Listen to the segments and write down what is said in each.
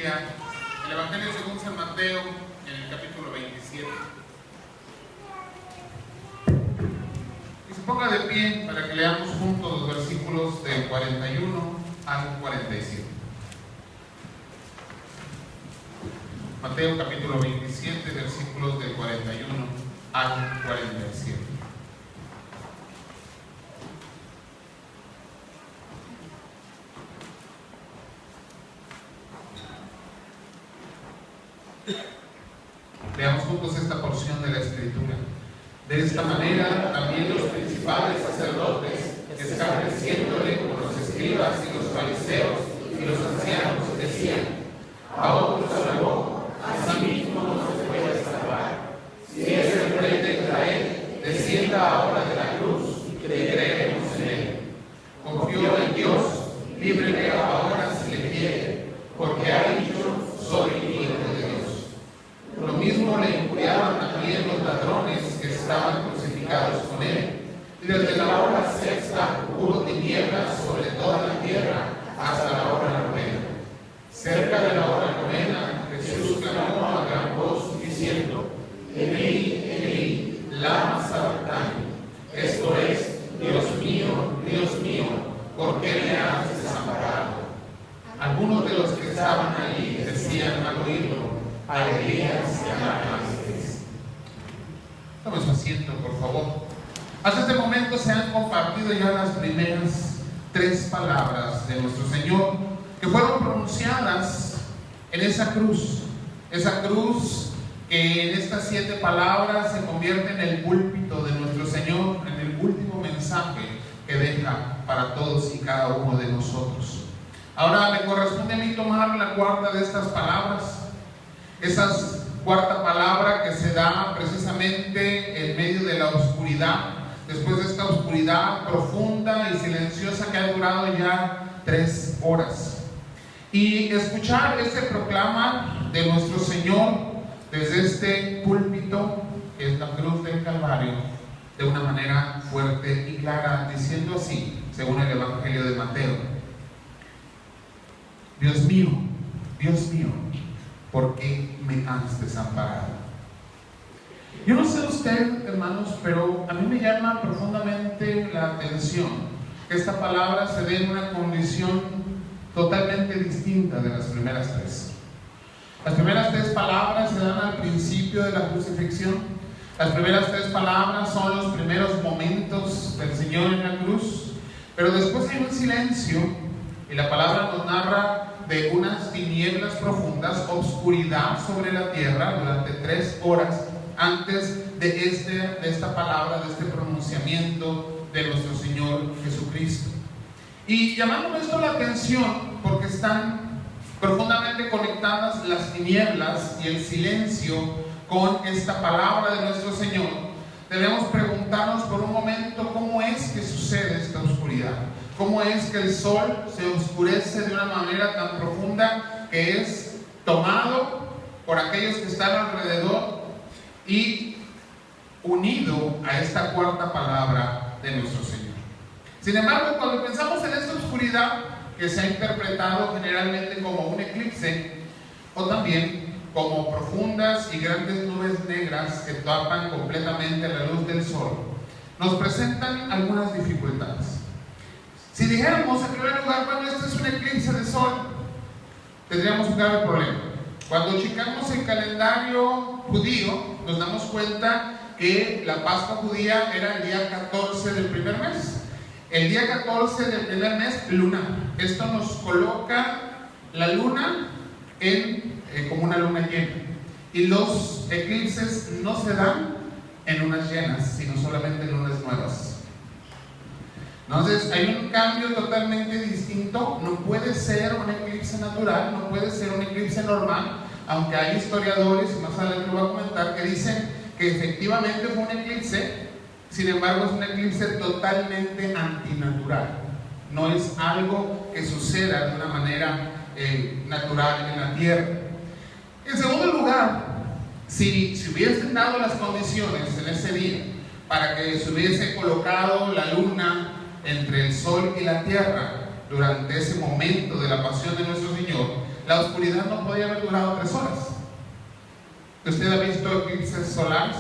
Biblia, el Evangelio según San Mateo, en el capítulo 27. Y se ponga de pie para que leamos juntos los versículos del 41 al 47. Mateo capítulo 27, versículos del 41 al 47. Leamos juntos esta porción de la Escritura. De esta manera también los principales sacerdotes, escarneciéndole con los escribas y los fariseos y los ancianos, decían: a otros salvó, a sí mismo no se puede salvar. Si es el Rey de Israel, descienda ahora de la cruz y creeremos en él. Confió en Dios, líbrele ahora si le quiere, porque ha dicho: soy hijo de Dios. Lo mismo le injuriaban también los ladrones que estaban crucificados con él. Y desde la hora sexta hubo tinieblas sobre toda la tierra hasta la hora novena. Cerca de la hora novena, Jesús clamó a gran voz diciendo: Elí, Elí, lama sabactani. Esto es: Dios mío, ¿por qué me has desamparado? Algunos de los que estaban allí decían al oírlo: a Elías y a ángeles. Tome su asiento, por favor. Hasta este momento se han compartido ya las primeras 3 palabras de nuestro Señor que fueron pronunciadas en esa cruz que en estas 7 palabras se convierte en el púlpito de nuestro Señor, en el último mensaje que deja para todos y cada uno de nosotros. Ahora me corresponde a mí tomar la 4ª de estas palabras. Esa 4ª palabra que se da precisamente en medio de la oscuridad, después de esta oscuridad profunda y silenciosa que ha durado ya 3 horas. Y escuchar este proclama de nuestro Señor desde este púlpito, que es la cruz del Calvario, de una manera fuerte y clara, diciendo así, según el Evangelio de Mateo: Dios mío, ¿por qué me has desamparado? Yo no sé usted, hermanos, pero a mí me llama profundamente la atención que esta palabra se dé en una condición totalmente distinta de las primeras 3. Las primeras 3 palabras se dan al principio de la crucifixión. Las primeras 3 palabras son los primeros momentos del Señor en la cruz. Pero después hay un silencio y la palabra nos narra de unas tinieblas profundas, obscuridad sobre la tierra durante 3 horas antes de esta palabra, de este pronunciamiento de nuestro Señor Jesucristo. Y llamándome esto la atención porque están profundamente conectadas las tinieblas y el silencio con esta palabra de nuestro Señor. Debemos preguntarnos por un momento cómo es que sucede esta oscuridad. ¿Cómo es que el sol se oscurece de una manera tan profunda que es tomado por aquellos que están alrededor y unido a esta 4ª palabra de nuestro Señor? Sin embargo, cuando pensamos en esta oscuridad que se ha interpretado generalmente como un eclipse o también como profundas y grandes nubes negras que tapan completamente la luz del sol, nos presentan algunas dificultades. Si dijéramos en primer lugar, bueno, este es un eclipse de sol, tendríamos un grave problema. Cuando checamos el calendario judío, nos damos cuenta que la Pascua judía era el día 14 del primer mes. El día 14 del primer mes, luna. Esto nos coloca la luna como una luna llena. Y los eclipses no se dan en lunas llenas, sino solamente en lunas nuevas. Entonces hay un cambio totalmente distinto. No puede ser un eclipse natural, no puede ser un eclipse normal, aunque hay historiadores, y más adelante lo voy a comentar, que dicen que efectivamente fue un eclipse. Sin embargo, es un eclipse totalmente antinatural. No es algo que suceda de una manera natural en la tierra. En segundo lugar, si hubiesen dado las condiciones en ese día para que se hubiese colocado la luna entre el sol y la tierra durante ese momento de la pasión de nuestro Señor, la oscuridad no podía haber durado 3 horas. Usted ha visto eclipses solares,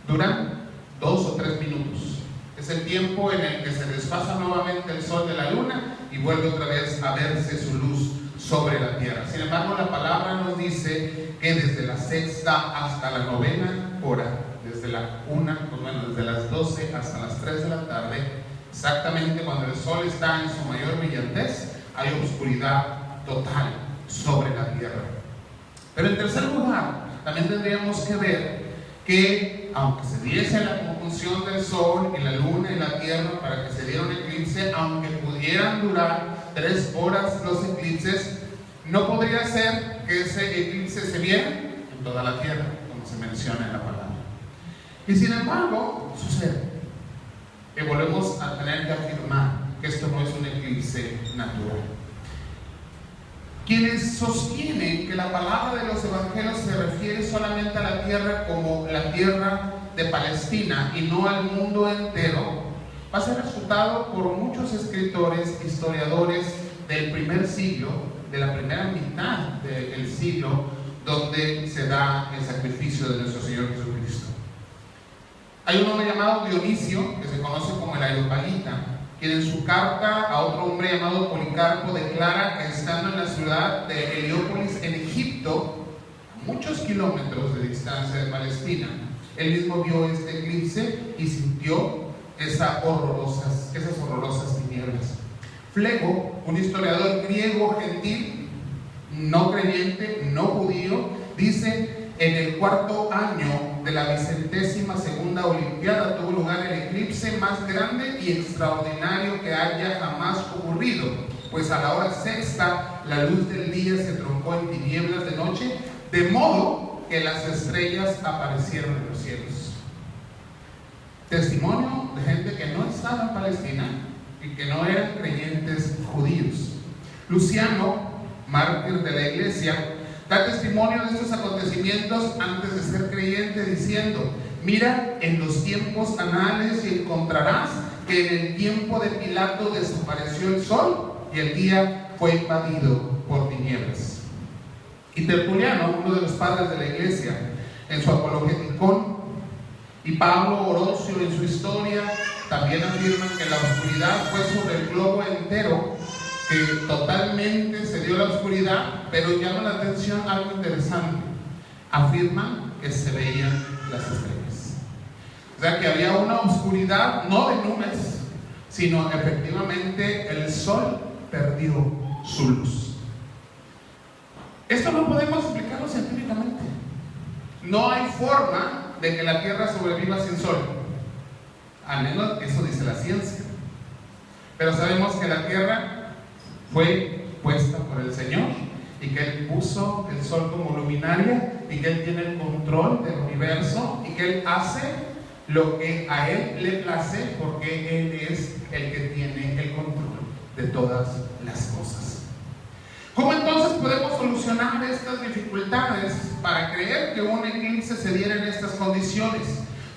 duran 2 o 3 minutos. Es el tiempo en el que se desfasa nuevamente el sol de la luna y vuelve otra vez a verse su luz sobre la tierra. Sin embargo, la palabra nos dice que desde la 6ª hasta la 9ª hora, desde desde las 12 hasta las 3 de la tarde, exactamente cuando el sol está en su mayor brillantez, hay oscuridad total sobre la tierra. Pero en tercer lugar, también tendríamos que ver que aunque se diese la conjunción del sol y la luna y la tierra para que se diera un eclipse, aunque pudieran durar 3 horas los eclipses, no podría ser que ese eclipse se viera en toda la tierra, como se menciona en la palabra. Y sin embargo, sucede que volvemos a tener que afirmar que esto no es un eclipse natural. Quienes sostienen que la palabra de los evangelios se refiere solamente a la tierra como la tierra de Palestina y no al mundo entero, va a ser refutado por muchos escritores, historiadores del primer siglo, de la primera mitad del siglo, donde se da el sacrificio de nuestro Señor Jesucristo. Hay un hombre llamado Dionisio, que se conoce como el Areopagita, quien en su carta a otro hombre llamado Policarpo declara que estando en la ciudad de Heliópolis en Egipto, a muchos kilómetros de distancia de Palestina, él mismo vio este eclipse y sintió esas horrorosas tinieblas. Flego, un historiador griego gentil, no creyente, no judío, dice: en el 4º año de la 22ª Olimpiada tuvo lugar el eclipse más grande y extraordinario que haya jamás ocurrido, pues a la hora 6ª la luz del día se truncó en tinieblas de noche, de modo que las estrellas aparecieron en los cielos. Testimonio de gente que no estaba en Palestina y que no eran creyentes judíos. Luciano, mártir de la iglesia, da testimonio de estos acontecimientos antes de ser creyente, diciendo: mira en los tiempos anales y encontrarás que en el tiempo de Pilato desapareció el sol y el día fue invadido por tinieblas. Y Tertuliano, uno de los padres de la iglesia, en su Apologeticón, y Pablo Orocio en su historia, también afirman que la oscuridad fue sobre el globo entero, que totalmente se dio la oscuridad, pero llama la atención algo interesante. Afirman que se veían las estrellas. O sea que había una oscuridad, no de nubes, sino efectivamente el sol perdió su luz. Esto no podemos explicarlo científicamente. No hay forma de que la Tierra sobreviva sin sol. Al menos eso dice la ciencia. Pero sabemos que la Tierra fue puesta por el Señor y que Él puso el sol como luminaria y que Él tiene el control del universo y que Él hace lo que a Él le place, porque Él es el que tiene el control de todas las cosas. ¿Cómo entonces podemos solucionar estas dificultades para creer que un eclipse se diera en estas condiciones?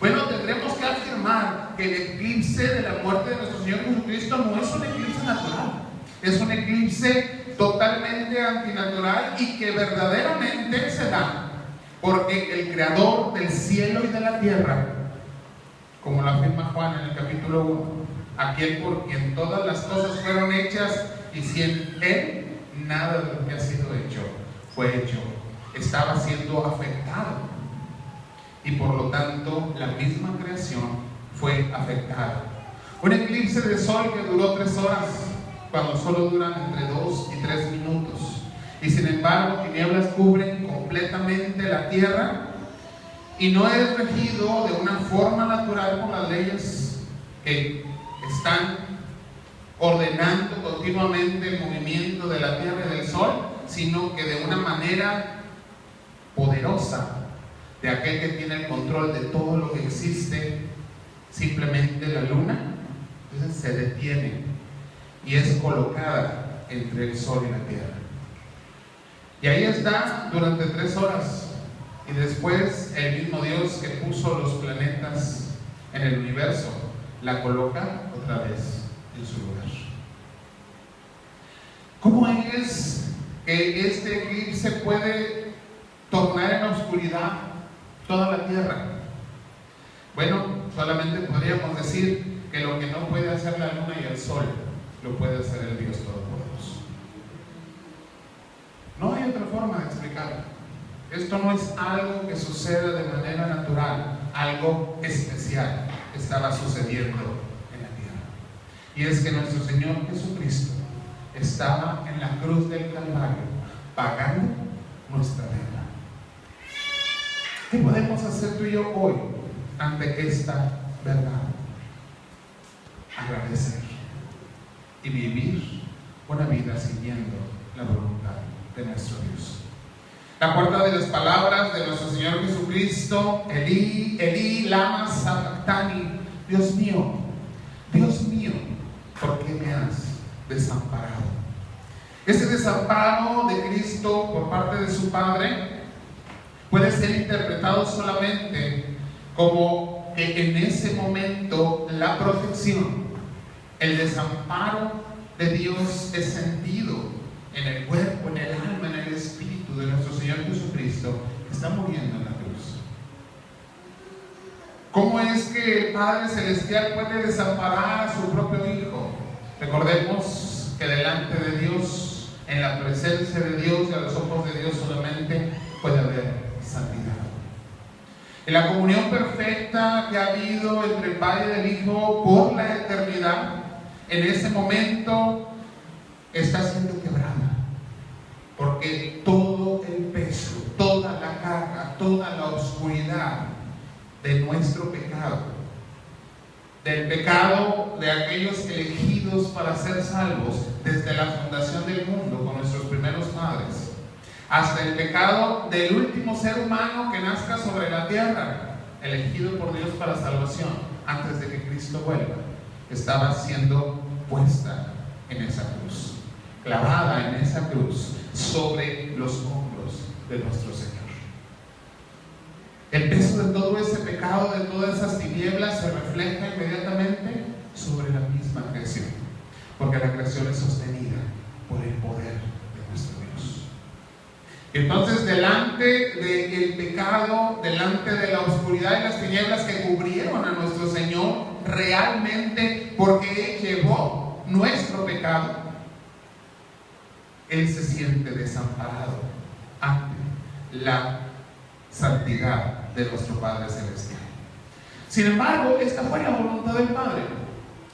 Bueno, tendremos que afirmar que el eclipse de la muerte de nuestro Señor Jesucristo no es un eclipse natural. Es un eclipse totalmente antinatural y que verdaderamente se da porque el Creador del cielo y de la tierra, como lo afirma Juan en el capítulo 1, aquel por quien todas las cosas fueron hechas y sin Él nada de lo que ha sido hecho fue hecho, estaba siendo afectado y por lo tanto la misma creación fue afectada. Un eclipse de sol que duró 3 horas, cuando solo duran entre 2 y 3 minutos, y sin embargo tinieblas cubren completamente la tierra y no es regido de una forma natural por las leyes que están ordenando continuamente el movimiento de la tierra y del sol, sino que de una manera poderosa de aquel que tiene el control de todo lo que existe, simplemente la luna, entonces se detiene y es colocada entre el sol y la tierra. Y ahí está durante 3 horas. Y después el mismo Dios que puso los planetas en el universo la coloca otra vez en su lugar. ¿Cómo es que este eclipse puede tornar en oscuridad toda la tierra? Bueno, solamente podríamos decir que lo que no puede hacer la luna y el sol, lo puede hacer el Dios Todopoderoso. No hay otra forma de explicarlo. Esto no es algo que suceda de manera natural, algo especial estaba sucediendo en la tierra. Y es que nuestro Señor Jesucristo estaba en la cruz del Calvario pagando nuestra deuda. ¿Qué podemos hacer tú y yo hoy ante esta verdad? Agradecer y vivir una vida siguiendo la voluntad de nuestro Dios. La cuarta de las palabras de nuestro Señor Jesucristo: Elí, Elí, lama sabactani. Dios mío, ¿por qué me has desamparado? Ese desamparo de Cristo por parte de su Padre puede ser interpretado solamente como que en ese momento la protección, el desamparo de Dios es sentido en el cuerpo, en el alma, en el espíritu de nuestro Señor Jesucristo, que está muriendo en la cruz. ¿Cómo es que el Padre Celestial puede desamparar a su propio Hijo? Recordemos que delante de Dios, en la presencia de Dios y a los ojos de Dios, solamente puede haber santidad. En la comunión perfecta que ha habido entre el Padre y el Hijo por la eternidad, en ese momento está siendo quebrada, porque todo el peso, toda la carga, toda la oscuridad de nuestro pecado, del pecado de aquellos elegidos para ser salvos desde la fundación del mundo con nuestros primeros padres, hasta el pecado del último ser humano que nazca sobre la tierra, elegido por Dios para salvación antes de que Cristo vuelva, estaba siendo puesta en esa cruz, clavada en esa cruz, sobre los hombros de nuestro Señor. El peso de todo ese pecado, de todas esas tinieblas, se refleja inmediatamente sobre la misma creación, porque la creación es sostenida por el poder de nuestro Dios. Entonces, delante del pecado, delante de la oscuridad y las tinieblas que cubrieron a nuestro Señor realmente, porque Él llevó nuestro pecado, Él se siente desamparado ante la santidad de nuestro Padre Celestial. Sin embargo, esta fue la voluntad del Padre.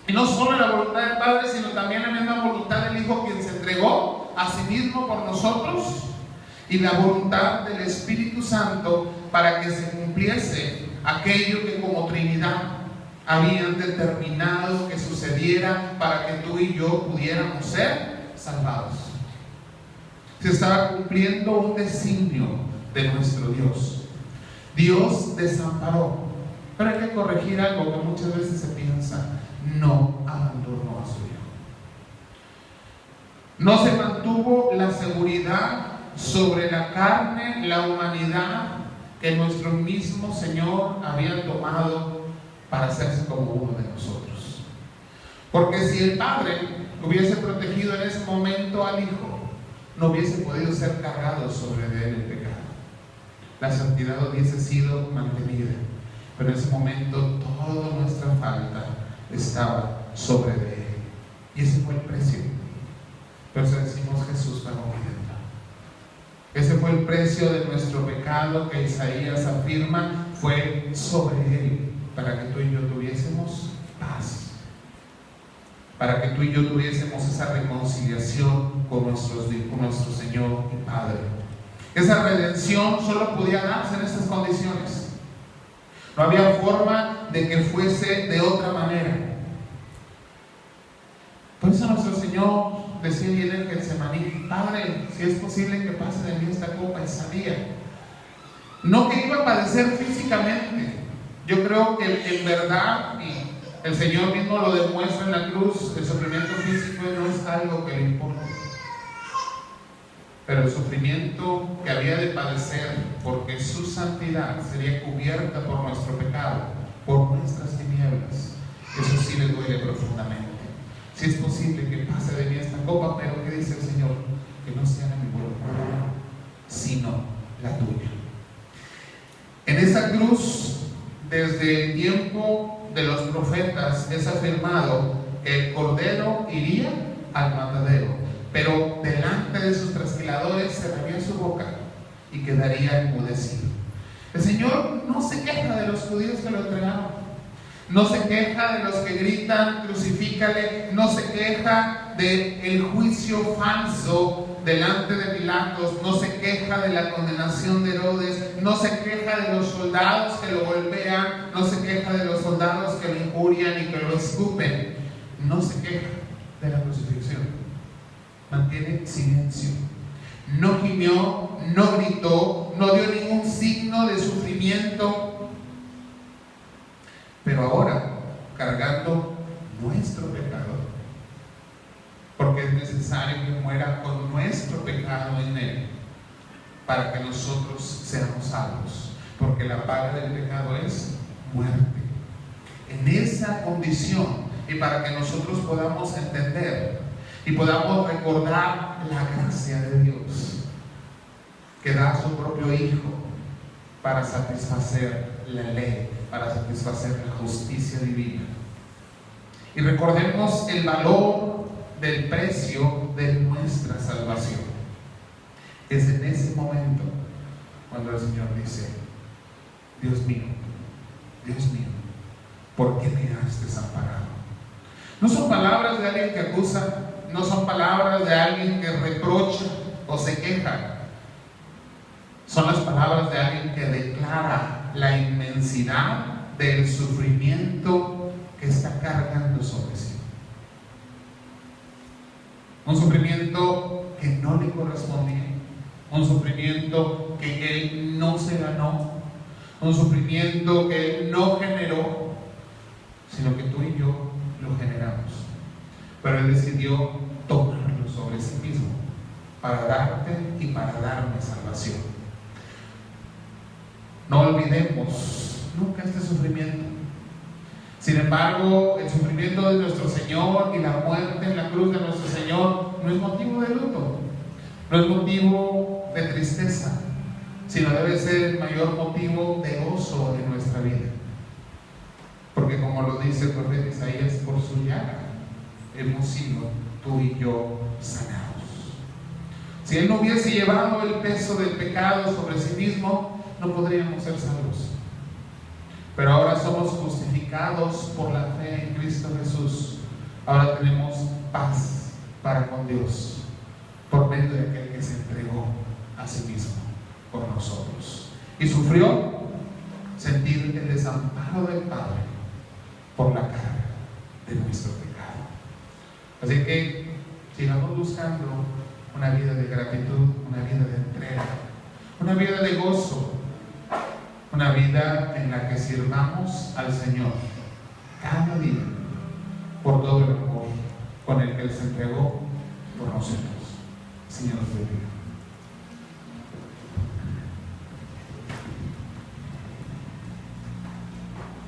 Y no solo la voluntad del Padre, sino también la misma voluntad del Hijo, quien se entregó a sí mismo por nosotros, y la voluntad del Espíritu Santo para que se cumpliese aquello que como Trinidad habían determinado que sucediera para que tú y yo pudiéramos ser salvados. Se estaba cumpliendo un designio de nuestro Dios. Dios desamparó, pero hay que corregir algo que muchas veces se piensa: no abandonó a su Hijo. No se mantuvo la seguridad sobre la carne, la humanidad que nuestro mismo Señor había tomado para hacerse como uno de nosotros. Porque si el Padre hubiese protegido en ese momento al Hijo, no hubiese podido ser cargado sobre él el pecado. La santidad hubiese sido mantenida, pero en ese momento toda nuestra falta estaba sobre de él, y ese fue el precio. Por eso decimos: Jesús pagó mi deuda. Ese fue el precio de nuestro pecado que Isaías afirma fue sobre él, para que tú y yo tuviésemos paz, para que tú y yo tuviésemos esa reconciliación con nuestro Señor y Padre. Esa redención solo podía darse en estas condiciones. No había forma de que fuese de otra manera. Por eso nuestro Señor decía en el Getsemaní: Padre, si es posible que pase de mí esta copa. Y sabía, no que iba a padecer físicamente. Yo creo que en verdad, y el Señor mismo lo demuestra en la cruz, el sufrimiento físico no es algo que le importa. Pero el sufrimiento que había de padecer, porque su santidad sería cubierta por nuestro pecado, por nuestras tinieblas, eso sí le duele profundamente. Si es posible que pase de mí esta copa, pero ¿qué dice el Señor? que no se haga mi voluntad, sino la tuya. En esa cruz, desde el tiempo de los profetas, es afirmado que el Cordero iría al matadero, pero delante de sus trasquiladores cerraría su boca y quedaría enmudecido. El Señor no se queja de los judíos que lo entregaron, no se queja de los que gritan crucifícale, no se queja del juicio falso delante de Pilatos, no se queja de la condenación de Herodes, no se queja de los soldados que lo golpean, no se queja de los soldados que lo injurian y que lo escupen, no se queja de la crucifixión, mantiene silencio, no gimió, no gritó, no dio ningún signo de sufrimiento, pero ahora cargando nuestro pecado, porque es necesario que muera con nuestro pecado en él, para que nosotros seamos salvos, porque la paga del pecado es muerte. En esa condición, y para que nosotros podamos entender y podamos recordar la gracia de Dios, que da a su propio Hijo para satisfacer la ley, para satisfacer la justicia divina. Y recordemos el valor del precio de nuestra salvación. Es en ese momento cuando el Señor dice: Dios mío, ¿por qué me has desamparado? No son palabras de alguien que acusa, no son palabras de alguien que reprocha o se queja. Son las palabras de alguien que declara la inmensidad del sufrimiento que está cargando sobre sí. Un sufrimiento que no le correspondía, un sufrimiento que él no se ganó, un sufrimiento que él no generó, sino que tú y yo lo generamos. Pero él decidió tomarlo sobre sí mismo para darte y para darme salvación. No olvidemos nunca este sufrimiento. Sin embargo, el sufrimiento de nuestro Señor y la muerte en la cruz de nuestro Señor no es motivo de luto, no es motivo de tristeza, sino debe ser el mayor motivo de gozo de nuestra vida. Porque como lo dice el profeta Isaías, por su llaga hemos sido tú y yo sanados. Si Él no hubiese llevado el peso del pecado sobre sí mismo, no podríamos ser salvos. Pero ahora somos justificados por la fe en Cristo Jesús. Ahora tenemos paz para con Dios por medio de aquel que se entregó a sí mismo por nosotros y sufrió sentir el desamparo del Padre por la carga de nuestro pecado. Así que sigamos buscando una vida de gratitud, una vida de entrega, una vida de gozo, una vida en la que sirvamos al Señor cada día por todo el amor con el que Él se entregó por nosotros. Señor, te bendiga.